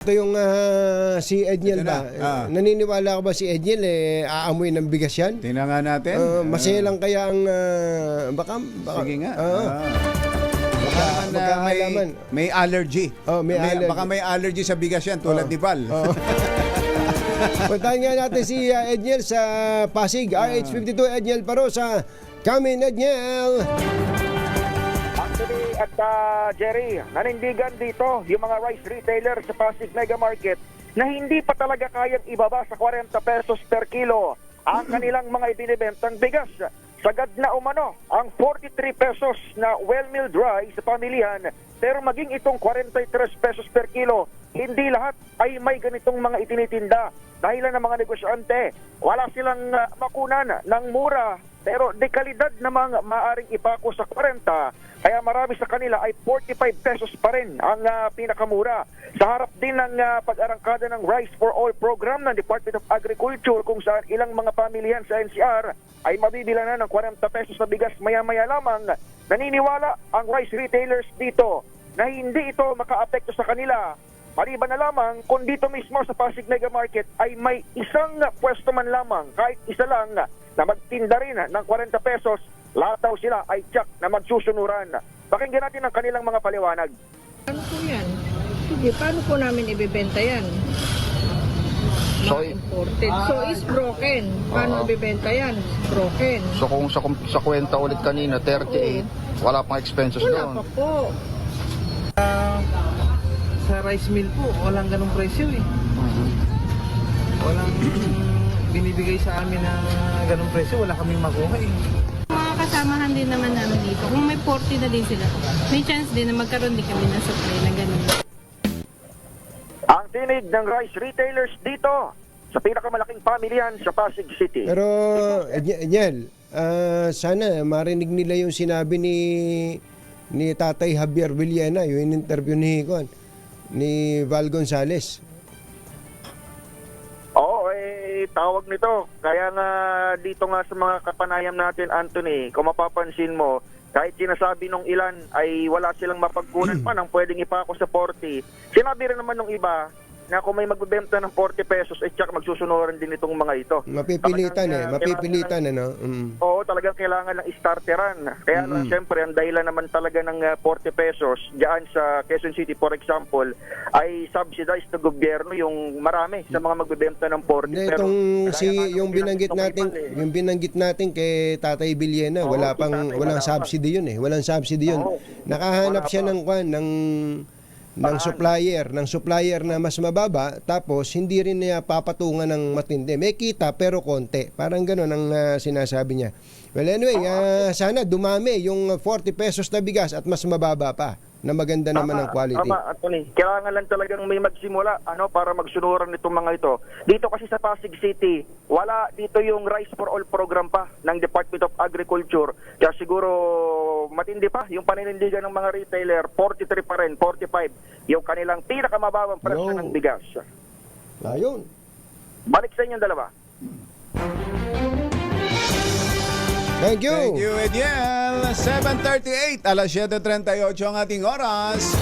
Ito yung si Edniel ba? Naniniwala ka ba si Edniel aamoy ng bigas yan? Tingnan nga natin. Masaya lang kaya ang baka Sige nga. baka May allergy. May allergy. Baka may allergy sa bigas yan tulad ni Val. Puntahan nga natin si Edniel sa Pasig. RH52 Edniel Parosa. Come in, Edniel! Anthony at Jerry, nanindigan dito yung mga rice retailer sa Pasig Mega Market na hindi pa talaga kayang ibaba sa 40 pesos per kilo ang kanilang mga ibinibentang bigas. Sagad na umano ang 43 pesos na well-milled rice sa pamilihan, pero maging itong 43 pesos per kilo, hindi lahat ay may ganitong mga itinitinda. Dahilan ng mga negosyante, wala silang makunan ng mura, pero dekalidad namang maaring ipako sa 40, kaya marami sa kanila ay 45 pesos pa rin ang pinakamura. Sa harap din ng pag-arangkada ng Rice for All program ng Department of Agriculture, kung saan ilang mga pamilyan sa NCR ay mabibila na ng 40 pesos na bigas maya-maya lamang, naniniwala ang rice retailers dito na hindi ito makaapekto sa kanila. Maliban na lamang kung dito mismo sa Pasig Mega Market ay may isang pwesto man lamang, kahit isa lang, na magtinda rin ng 40 pesos, lahat daw sila ay tiyak na magsusunuran. Pakinggan natin ang kanilang mga paliwanag. Ano po yan? Sige, paano po namin ibibenta yan? So, Imported. So, is broken. Paano ibibenta yan? Broken. So kung sa kwenta ulit kanina, 38, wala pang expenses Wala pa doon. po. Sa rice mill po, walang ganong presyo eh. Walang binibigay sa amin na ganong presyo, wala kaming makuha eh. Mga kasamahan din naman namin dito. Kung may 40 na din sila, may chance din na magkaroon din kami ng supply na ganun. Ang tinig ng rice retailers dito sa pinakamalaking pamilyan sa Pasig City. Pero Edniel, sana marinig nila yung sinabi ni Tatay Javier Villena, yung interview ni Val Gonzales. Oo, tawag nito. Kaya nga dito nga sa mga kapanayam natin, Anthony, kung mapapansin mo, kahit sinasabi nung ilan ay wala silang mapagkunan pa ng pwedeng ipako sa 40. Sinabi rin naman nung iba na kung may magbebenta ng 40 pesos, tsak magsusunuran din itong mga ito. Mapipilitan Talagang, ano? Oo, talagang kailangan ng starteran. Kaya lang, siyempre, ang dahilan naman talaga ng 40 pesos diyan sa Quezon City, for example, ay subsidized ng gobyerno yung marami sa mga magbebenta ng 40. Hindi, Pero yung binanggit natin kay Tatay Villena, walang subsidy yun eh. Walang subsidy yun. Nakahanap siya ng supplier na mas mababa, tapos hindi rin niya papatungan ng matindi. May kita pero konti. Parang gano'n ang sinasabi niya. Well, anyway, sana dumami yung 40 pesos na bigas at mas mababa pa, na maganda naman ang quality. Tama, Anthony. Kailangan lang talagang may magsimula para magsunuran nitong mga ito. Dito kasi sa Pasig City, wala dito yung Rice for All program pa ng Department of Agriculture. Kaya siguro matindi pa yung paninindigan ng mga retailer, 43 pa rin, 45, yung kanilang pinakamababang presyo ng bigas. Ayun. Balik sa inyong dalawa. Thank you. Thank you, Ediel. 7:38, alas 7:38 ang ating oras.